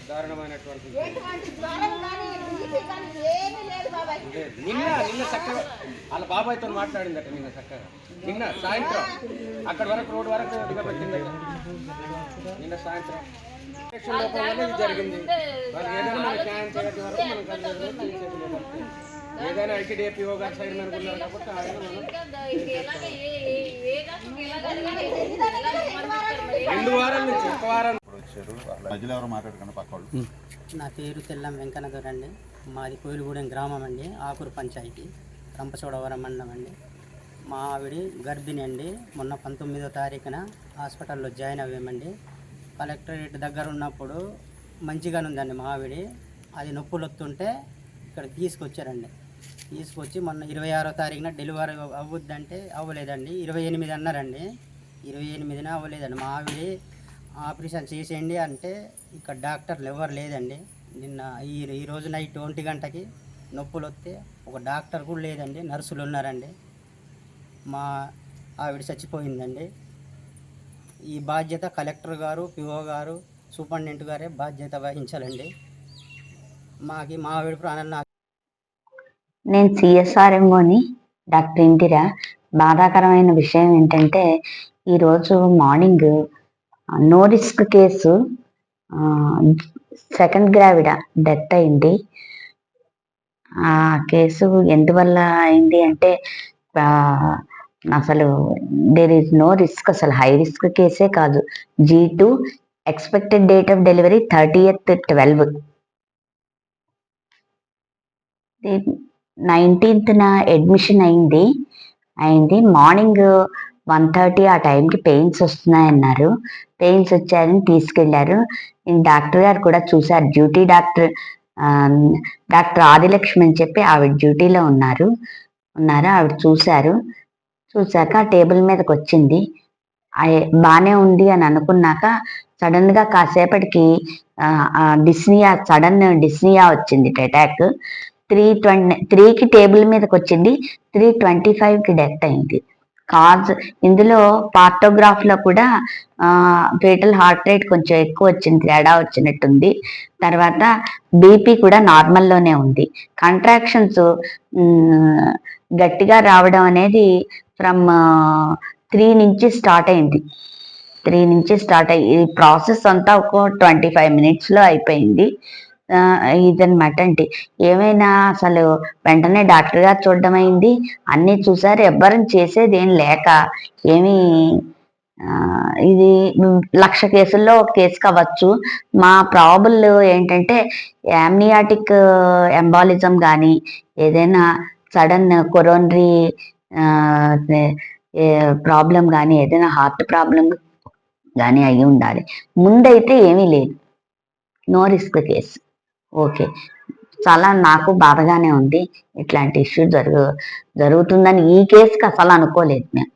దారుణమైనటువంటి నిన్న చక్కగా వాళ్ళ బాబాయ్తో మాట్లాడిందట నిన్న చక్కగా. నిన్న సాయంత్రం అక్కడి వరకు రోడ్డు వరకు దిగబెట్టిందట నిన్న సాయంత్రం. జరిగింది. ఏదైనా మనకి న్యాయం చేయడం వరకు మనకు ఏదైనా ఐటీడీఏపీఓ గారి సైడ్ అనుకున్నారు కాబట్టి రెండు వారాల నుంచి ఒక వారం నా పేరు తెల్లం వెంకన్నదొర అండి. మాది కోయిలగూడెం గ్రామం అండి, ఆకూరు పంచాయతీ, రంపచోడవరం మండలం అండి. మా ఆవిడ గర్భిణి అండి. మొన్న 19వ తారీఖున హాస్పిటల్లో జాయిన్ అయ్యామండి. కలెక్టరేట్ దగ్గర ఉన్నప్పుడు మంచిగానే ఉందండి మా ఆవిడ. అది నొప్పులు వస్తుంటే ఇక్కడ తీసుకొచ్చారండి. తీసుకొచ్చి మొన్న 26వ తారీఖున డెలివరీ అవ్వద్దంటే అవ్వలేదండి. 28 అన్నారండి. 28న అవ్వలేదండి. మా ఆవిడ ఆపరేషన్ చేసేయండి అంటే ఇక్కడ డాక్టర్లు ఎవరు లేదండి. నిన్న ఈరోజు నైట్ 1 గంటకి నొప్పులు వస్తే ఒక డాక్టర్ కూడా లేదండి, నర్సులు ఉన్నారండి. మా ఆవిడ చచ్చిపోయిందండి. ఈ బాధ్యత కలెక్టర్ గారు, పిఓ గారు, సూపరింటెండెంట్ గారే బాధ్యత వహించాలండి. మా ఆవిడ ప్రాణాలను. నేను సిఎస్ఆర్ఎంఓని డాక్టర్ ఇందిరా. బాధాకరమైన విషయం ఏంటంటే ఈరోజు morning no risk case, second gravida death అయింది. ఆ కేసు ఎందువల్ల అయింది అంటే అసలు దేర్ ఈజ్ నో రిస్క్, అసలు హై రిస్క్ కేసే కాదు. G2 expected date of delivery 30/12. 19న అడ్మిషన్ అయింది. మార్నింగ్ 1:30 ఆ టైంకి పెయిన్స్ వస్తున్నాయన్నారు. పెయిన్స్ వచ్చారని తీసుకెళ్లారు. డాక్టర్ గారు కూడా చూశారు. డ్యూటీ డాక్టర్ ఆదిలక్ష్మి అని చెప్పి ఆవిడ డ్యూటీలో ఉన్నారు. ఆవిడ చూశాక టేబుల్ మీదకి వచ్చింది. బానే ఉంది అని అనుకున్నాక సడన్ గా కాసేపటికి సడన్ డిస్నియా వచ్చింది, అటాక్. 3:23కి టేబుల్ మీదకి వచ్చింది. 3:25కి డెత్ అయింది. కాజ్ ఇందులో పార్టోగ్రాఫ్ లో కూడా ఫేటల్ హార్ట్ రేట్ కొంచెం ఎక్కువ వచ్చింది, తేడా వచ్చినట్టుంది. తర్వాత బీపీ కూడా నార్మల్లోనే ఉంది. కంట్రాక్షన్స్ గట్టిగా రావడం అనేది ఫ్రమ్ 3 నుంచి స్టార్ట్ అయింది. ఈ ప్రాసెస్ అంతా ఒక 25 minutes లో అయిపోయింది. ఇదన్నమాట. అంటే ఏమైనా అసలు వెంటనే డాక్టర్ గారు చూడడం అయింది. అన్నీ చూసారు. ఎవ్వరని చేసేది ఏం లేక ఇది 1,00,000 కేసుల్లో ఒక కేసు కావచ్చు. మా ప్రాబుల్ ఏంటంటే యామ్నియాటిక్ ఎంబాలిజం కానీ ఏదైనా సడన్ కొరోనరీ ప్రాబ్లం కానీ ఏదైనా హార్ట్ ప్రాబ్లం కానీ అయి ఉండాలి. ముందైతే ఏమీ లేదు, నో రిస్క్ కేసు. ఓకే, చాలా నాకు బాధగానే ఉంది. ఇట్లాంటి ఇష్యూ జరుగుతుందని ఈ కేసుకి అసలు అనుకోలేదు మేము.